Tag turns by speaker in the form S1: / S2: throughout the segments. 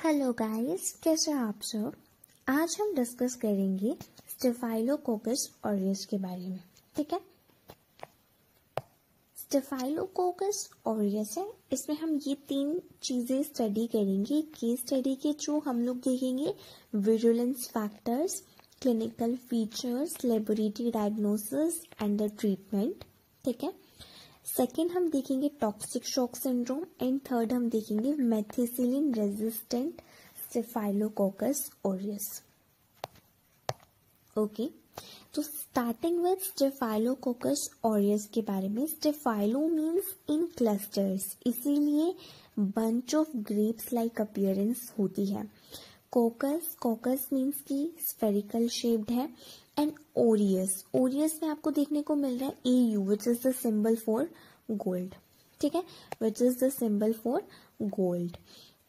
S1: Hello guys, कैसे हैं आप सब। आज हम डिस्कस करेंगे स्टेफाइलोकोकस ऑरियस के बारे में। ठीक है, स्टेफाइलोकोकस ऑरियस है, इसमें हम ये 3 चीजें स्टडी करेंगे। केस स्टडी के थ्रू हम लोग देखेंगे virulence factors, clinical features, laboratory diagnosis and the treatment. ठीक है, सेकेंड हम देखेंगे toxic shock syndrome and third हम देखेंगे methicillin resistant staphylococcus aureus. Okay, तो स्टार्टिंग विद स्टेफाइलोकोकस ऑरियस के बारे में। स्टेफाइलो मीन्स इन क्लस्टर्स, इसीलिए bunch of grapes like appearance होती है। कोकस मीन्स की स्फेरिकल शेप्ड है। एंड ओरियस, ओरियस में आपको देखने को मिल रहा है AU which is the symbol for gold. ठीक है, which is the symbol for gold.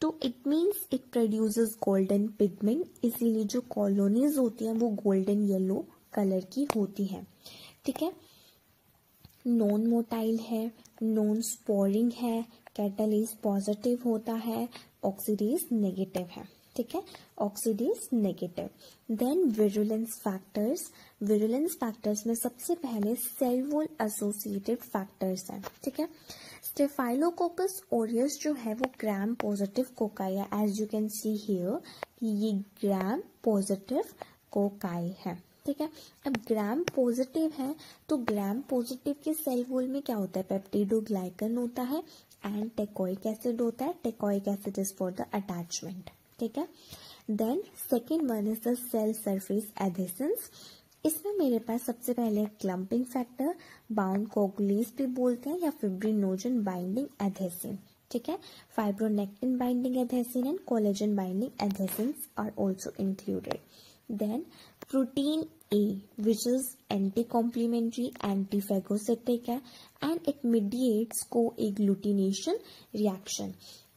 S1: तो it means it produces golden pigment, इसीलिए जो कॉलोनीज होती हैं वो गोल्डन येलो कलर की होती है। ठीक है, नॉन मोटाइल है, नॉन स्पोरिंग है, कैटालिस पॉजिटिव होता है, ऑक्सीडेज नेगेटिव है। ठीक है, oxidase negative. Then virulence factors, virulence factors में सबसे पहले सेल वॉल एसोसिएटेड फैक्टर्स हैं। ठीक है, स्टेफाइलोकोकस ऑरियस जो है वो ग्राम पॉजिटिव कोकाई है। As you can see here ये ग्राम पॉजिटिव कोकाई है। ठीक है, अब ग्राम पॉजिटिव है तो ग्राम पॉजिटिव के सेल वॉल में क्या होता है, पेप्टिडोग्लाइकन होता है एंड टेकोइक एसिड होता है। Teichoic acid is for the attachment. ठीक है, then second one is the cell surface adhesins. इसमें मेरे पास सबसे पहले क्लम्पिंग फैक्टर, बाउंड कोगुलेज भी बोलते हैं या फिब्रिनोजन बाइंडिंग एडेसिन। ठीक है, fibronectin binding adhesin and collagen binding adhesins are also included. Then protein A, which is anti-complementary, anti-phagocytic है and it mediates co-agglutination reaction.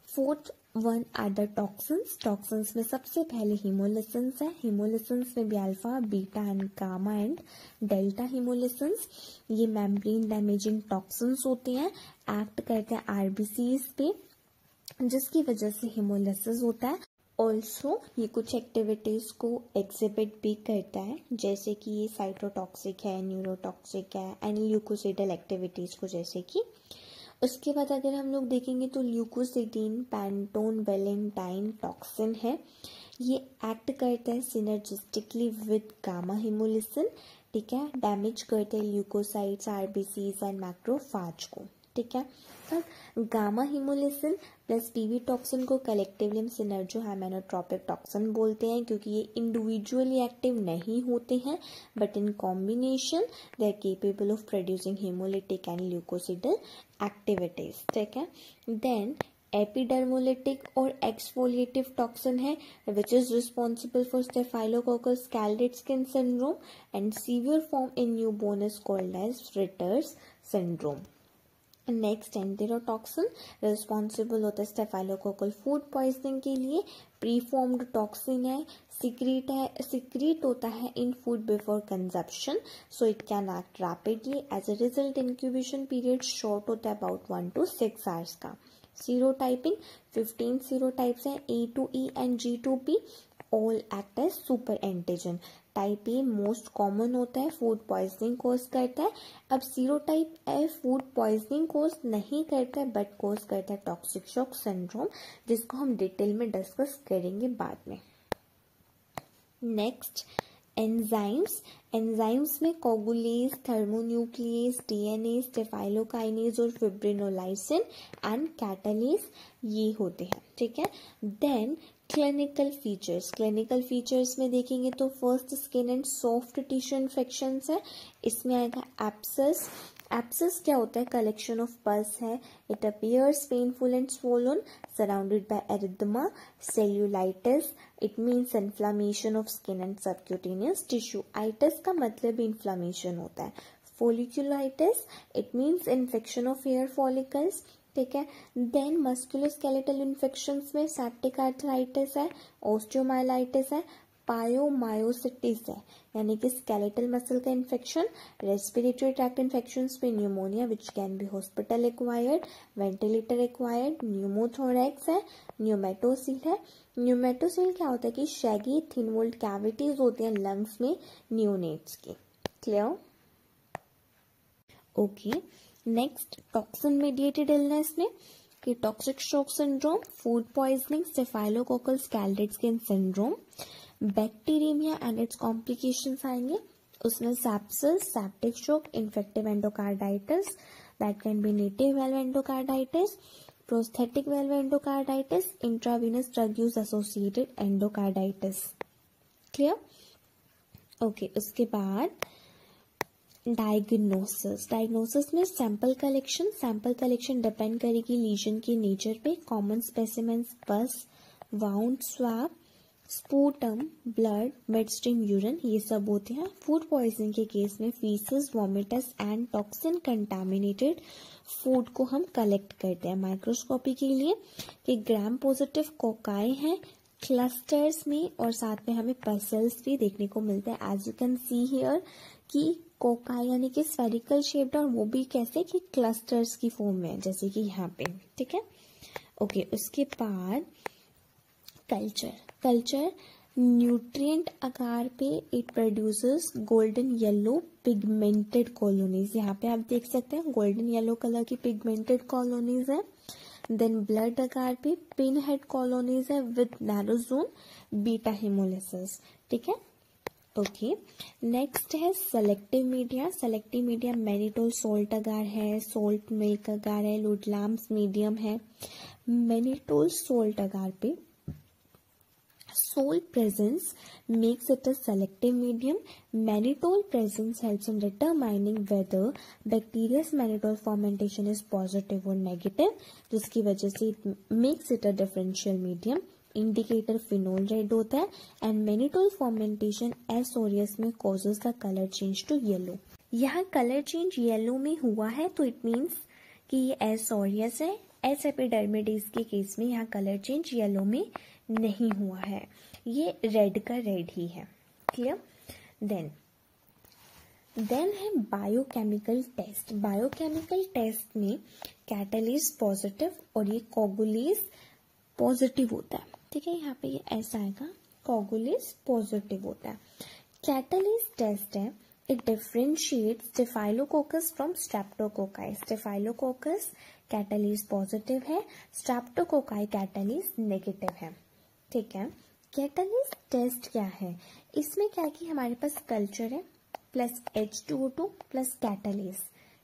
S1: Fourth one are the toxins. Toxins में सबसे पहले hemolysis है। hemolysis में भी alpha, beta and gamma and delta hemolysis। ये membrane damaging toxins होते हैं, एक्ट करते हैं RBCs पे, जिसकी वजह से hemolysis होता है। ऑल्सो ये कुछ एक्टिविटीज को एग्जिबिट भी करता है, जैसे कि ये साइटोटॉक्सिक है, न्यूरोटॉक्सिक है एंड ल्यूकोसिडल एक्टिविटीज को, जैसे कि उसके बाद अगर हम लोग देखेंगे तो ल्यूकोसिडीन पैंटोन वेलेंटाइन टॉक्सिन है। ये एक्ट करता है सिनर्जिस्टिकली विद गामा हिमोलिसिन। ठीक है, डैमेज करते हैं ल्यूकोसाइट्स, आरबीसीज एंड मैक्रोफाज को। ठीक है, अब गामा हिमोलिसिन प्लस पीवी टॉक्सिन को कलेक्टिवली हम सिनर्जो हाइमेनोट्रोपिक टॉक्सिन बोलते हैं, क्योंकि ये इंडिविजुअली एक्टिव नहीं होते हैं but in combination they are capable of producing haemolytic and leucocidal activities. ठीक है, देन एपिडर्मोलिटिक और एक्सफोलिएटिव टॉक्सिन है which is responsible for Staphylococcus scalded skin syndrome and severe form in newborn is called as Ritter's syndrome. Next enterotoxin responsible होता है staphylococcal food poisoning के लिए। Performed toxin है, secreted होता है in food before consumption, so it can act rapidly. As a result incubation period short होता है about 1 to 6 hours का। सीरोटाइपिंग 15 सीरोटाइप्स हैं, A2E and G2P, all act as super antigen. Type A most common होता है, food poisoning cause करता है। अब serotype A food poisoning cause नहीं करता है बट कोज करता है टॉक्सिक शॉक सिंड्रोम, जिसको हम डिटेल में डिस्कस करेंगे बाद में। नेक्स्ट एंजाइम्स, एंजाइम्स में कोगुलेज, थर्मोन्यूक्लियस, डीएनए, स्टेफाइलोकाइनेज और फिब्रिनोलाइसिन एंड कैटालेज ये होते हैं। ठीक है, then clinical features, clinical features में देखेंगे तो first skin and soft tissue infections है। इसमें आएगा एप्सिस। एप्सिस क्या होता है, कलेक्शन ऑफ पस है। It appears painful and swollen surrounded by erythema. Cellulitis, it means inflammation of skin and subcutaneous tissue. Itis का मतलब इन्फ्लामेशन होता है। Folliculitis, it means infection of hair follicles. ठीक है, देन मस्कुलोस्केलेटल इन्फेक्शंस में septic arthritis है, osteomyelitis है, pyomyositis है, यानी कि स्केलेटल मसल का इन्फेक्शन। रेस्पिरेटरी ट्रैक्ट इन्फेक्शंस में pneumonia which can be hospital acquired, ventilator acquired. Pneumothorax है, न्यूमेटोसील है। न्यूमेटोसील क्या होता है कि शैगी थिन वॉल्ड कैविटीज होती हैं लंग्स में न्यूनेट्स की। Clear? Okay, next toxin mediated illness में कि toxic shock syndrome, food poisoning, staphylococcal scalded skin syndrome, bacteraemia and its complications आएंगे। उसमें sepsis, septic shock, infective endocarditis that can be native valve endocarditis, prosthetic valve endocarditis, intravenous drug use associated endocarditis. Clear? Okay, उसके बाद diagnosis में sample collection depend करेगी lesion की nature पे। Common specimens pus, wound, swab, sputum, blood, midstream urine, ये सब होते हैं। फूड पॉइजनिंग के केस में faeces, vomitus and toxin contaminated food को हम कलेक्ट करते हैं माइक्रोस्कोपी के लिए कि ग्राम पॉजिटिव कोकाई हैं क्लस्टर्स में, और साथ में हमें पसल्स भी देखने को मिलते हैं। As you can see here कि कोकाई यानी कि स्फेरिकल शेप्ड, और वो भी कैसे कि क्लस्टर्स की फॉर्म में, जैसे कि यहाँ पे। ठीक है, ओके। उसके बाद कल्चर न्यूट्रिएंट आकार पे it produces golden yellow pigmented colonies. यहाँ पे आप देख सकते हैं गोल्डन येलो कलर की पिगमेंटेड कॉलोनीज है। देन ब्लड आकार पे पिन हेड कॉलोनीज है with narrow zone beta haemolysis. ठीक है, ओके। नेक्स्ट है सेलेक्टिव मीडिया मैनिटोल सोल्ट अगार है, सोल्ट मिल्क अगार है, लुडलाम्स मीडियम है। मैनिटोल सोल्ट अगार पे salt presence makes it a selective medium. Mannitol presence helps in determining whether bacteria's mannitol fermentation is positive or negative, जिसकी वजह से it makes it a differential medium. Indicator phenol red होता है and mannitol fermentation S aureus में causes the colour change to yellow. यहाँ colour change yellow में हुआ है तो इट मीन्स कि ये एस ऑरियस है। एस एपिडर्मिडिस के केस में यहाँ कलर चेंज येलो में नहीं हुआ है, ये रेड का रेड ही है। क्लियर? देन है बायोकेमिकल टेस्ट में कैटालिस पॉजिटिव और ये कोगुलेज पॉजिटिव होता है। ठीक है, यहाँ पे ये ऐसा आएगा, कोगुलेज पॉजिटिव होता है। कैटालिस टेस्ट है, it differentiates staphylococcus from streptococci. Staphylococcus catalyst positive है, स्ट्रेप्टोकोकाई कैटालिस नेगेटिव है। ठीक है, कैटालिस टेस्ट क्या है, इसमें क्या कि हमारे पास कल्चर है प्लस H2O2 प्लस कैटालिस।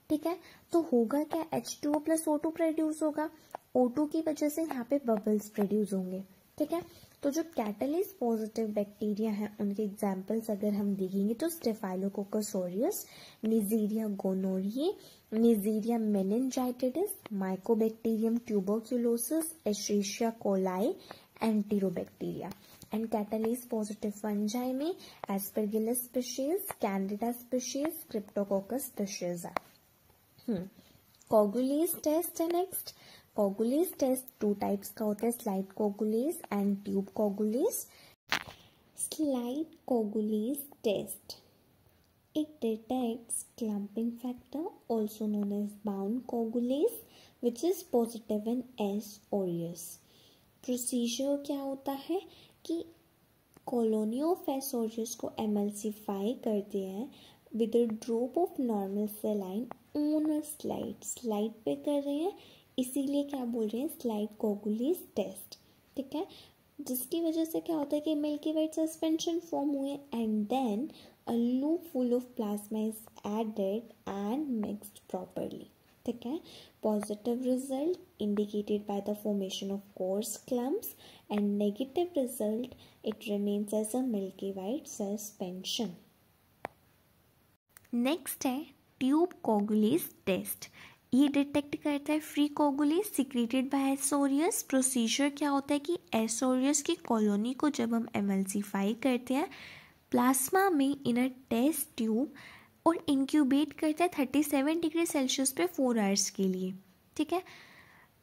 S1: ठीक है, तो होगा क्या, H2O प्लस O2 प्रोड्यूस होगा, O2 की वजह से यहाँ पे बबल्स प्रोड्यूस होंगे। ठीक है, तो जो कैटालिस पॉजिटिव बैक्टीरिया हैं उनके एग्जाम्पल्स अगर हम देखेंगे तो Staphylococcus aureus, Neisseria gonorrhoeae, Neisseria meningitis, Mycobacterium tuberculosis, Escherichia coli, enterobacteria. And catalase positive fungi में Aspergillus species, Candida species, Cryptococcus species है। कोगुलेज टेस्ट है नेक्स्ट। कोगुलेज टेस्ट 2 टाइप्स का होता है, slide coagulase and tube coagulase. Slide coagulase test, it detects clumping factor also known as bound coagulase which is positive in S aureus. Procedure क्या होता है कि colony of S aureus को एमल्सिफाई करते हैं with a drop of normal saline on a slide पे कर रहे हैं, इसीलिए क्या बोल रहे हैं, स्लाइड कोगुलेज टेस्ट। ठीक है, जिसकी वजह से क्या होता है कि मिल्की वाइट सस्पेंशन फॉर्म हुए and then a loop full of plasma is added and mixed properly. ठीक है, positive result indicated by the formation of coarse clumps and negative result it remains as a milky white suspension. Next है tube coagulase test, ये detect करता है free coagulase secreted by S aureus. Procedure क्या होता है कि S aureus की colony को जब हम एमल्सिफाई करते हैं प्लाज्मा में इन अ टेस्ट ट्यूब और इंक्यूबेट करते हैं 37 डिग्री सेल्सियस पे 4 आवर्स के लिए। ठीक है,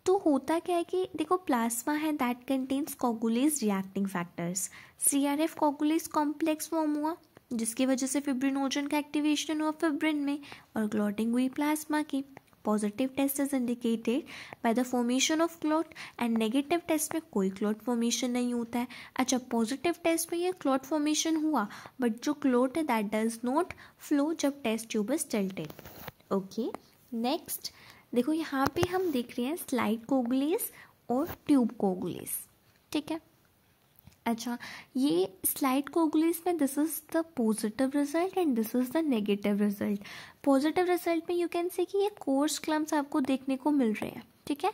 S1: तो होता क्या है कि देखो प्लाज्मा है that contains coagulase reacting factors, CRF coagulase complex form हुआ जिसकी वजह से फिब्रिनोजन का एक्टिवेशन हुआ फिब्रिन में और क्लॉटिंग हुई प्लाज्मा की। Positive test is indicated by the formation of clot and negative test में कोई क्लॉट फॉर्मेशन नहीं होता है। अच्छा, पॉजिटिव टेस्ट में ये क्लॉट फॉर्मेशन हुआ बट जो क्लॉट है दैट डज नॉट फ्लो जब test tube is tilted. Okay, next देखो यहाँ पे हम देख रहे हैं स्लाइड कोगुलेज और ट्यूब कोगुलेज, ठीक है। अच्छा, ये स्लाइड कोगुलेज में this is the positive result and this is the negative result. Positive result में यू कैन से कि ये कोर्स क्लम्स आपको देखने को मिल रहे हैं, ठीक है।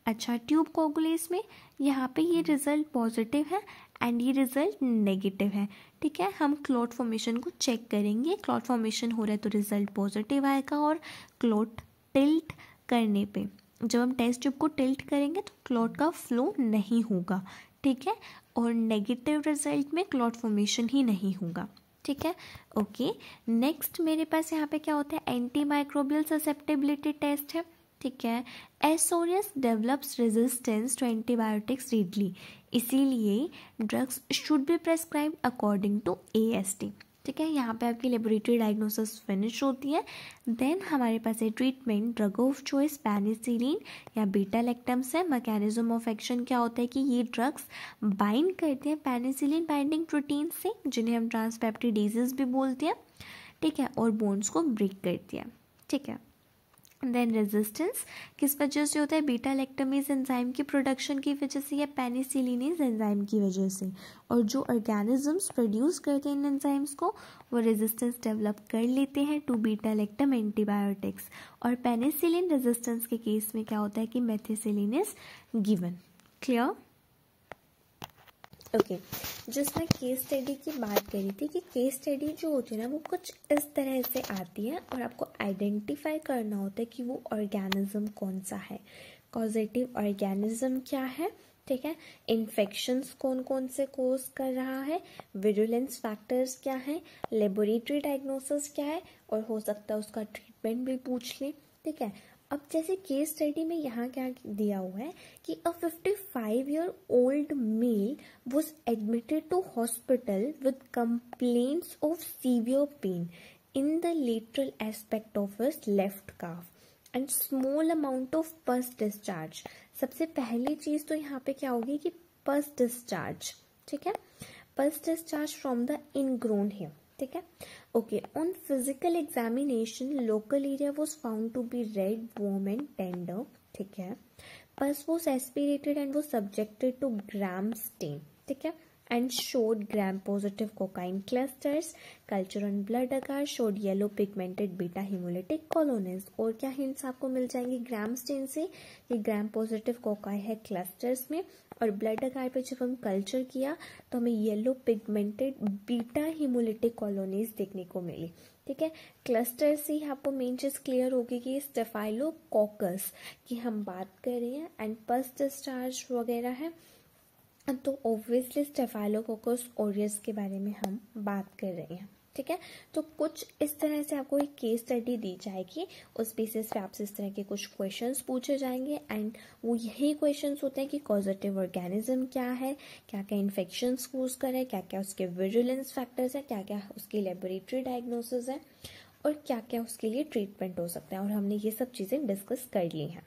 S1: अच्छा, ट्यूब कोगुलेज में यहाँ पे ये रिजल्ट पॉजिटिव है एंड ये रिजल्ट नेगेटिव है, ठीक है। हम क्लॉट फॉर्मेशन को चेक करेंगे, क्लॉट फॉर्मेशन हो रहा है तो रिजल्ट पॉजिटिव आएगा और क्लॉट टिल्ट करने पे जब हम टेस्ट ट्यूब को टिल्ट करेंगे तो क्लॉट का फ्लो नहीं होगा, ठीक है। और नेगेटिव रिजल्ट में क्लॉट फॉर्मेशन ही नहीं होगा, ठीक है। ओके, नेक्स्ट मेरे पास यहाँ पे क्या होता है, एंटी माइक्रोबियल ससेप्टेबिलिटी टेस्ट है, ठीक है। S aureus develops resistance to antibiotics readily, इसीलिए drugs should be prescribed according to AST, ठीक है। यहाँ पे आपकी लेबोरेटरी डायग्नोसिस फिनिश होती है। देन हमारे पास है treatment, drug of choice penicillin या बीटा लैक्टम्स है। मैकेनिज्म ऑफ एक्शन क्या होता है कि ये ड्रग्स बाइंड करते हैं पेनिसिलिन बाइंडिंग प्रोटीन से जिन्हें हम ट्रांसपेप्टिडेजेस भी बोलते हैं, ठीक है, और बोन्स को ब्रेक करती है, ठीक है। देन रेजिस्टेंस किस वजह से होता है, बीटा लैक्टमेज एंजाइम की प्रोडक्शन की वजह से या पेनिसिलिनेज एंजाइम की वजह से, और जो ऑर्गेनिजम्स प्रोड्यूस करते हैं इन एंजाइम्स को वो रेजिस्टेंस डेवलप कर लेते हैं टू बीटा लैक्टम एंटीबायोटिक्स। और पेनिसिलिन रेजिस्टेंस के केस में क्या होता है कि methicillin is given. Clear? Okay, जिसमें केस स्टडी की बात करी थी कि केस स्टडी जो होती है ना वो कुछ इस तरह से आती है और आपको आइडेंटिफाई करना होता है कि वो ऑर्गेनिज्म कौन सा है, कॉजेटिव ऑर्गेनिज्म क्या है, ठीक है, इन्फेक्शंस कौन कौन से कोज कर रहा है, विरुलेंस फैक्टर्स क्या है, लेबोरेटरी डायग्नोसिस क्या है, और हो सकता है उसका ट्रीटमेंट भी पूछ ले, ठीक है। अब जैसे केस स्टडी में यहाँ क्या दिया हुआ है कि a 55-year-old male was admitted to hospital with complaints of severe pain in the lateral aspect of his left calf and small amount of pus discharge। सबसे पहली चीज तो यहाँ पे क्या होगी कि pus discharge, ठीक है, pus discharge from the ingrown hair, ठीक है। Okay, on physical examination local area was found to be red, warm and tender, ठीक है। Pus was aspirated and was subjected to gram stain, ठीक है, and showed gram positive cocci clusters. Culture on blood agar showed yellow pigmented beta haemolytic colonies. और क्या hints आपको मिल जाएंगे ग्राम stand से कि ग्राम पॉजिटिव कोकाई है क्लस्टर्स में, और ब्लड अगार पे जब हम कल्चर किया तो हमें yellow pigmented beta haemolytic colonies देखने को मिली, ठीक है। क्लस्टर से ही आपको मेन चीज क्लियर होगी कि स्टेफाइलोकोकस की हम बात कर रहे हैं एंड पस डिस्चार्ज वगैरह है, तो ऑब्वियसली स्टेफाइलोकोकस ऑरियस के बारे में हम बात कर रहे हैं, ठीक है। तो कुछ इस तरह से आपको एक केस स्टडी दी जाएगी, उस बेसिस पे आपसे इस तरह के कुछ क्वेश्चंस पूछे जाएंगे एंड वो यही क्वेश्चंस होते हैं कि कॉजेटिव ऑर्गेनिज्म क्या है, क्या क्या इन्फेक्शंस कोज कर है, क्या क्या उसके विरुलेंस फैक्टर्स है, क्या क्या उसकी लेबोरेटरी डायग्नोसिस है, और क्या क्या उसके लिए ट्रीटमेंट हो सकता है, और हमने ये सब चीज़ें डिस्कस कर ली हैं।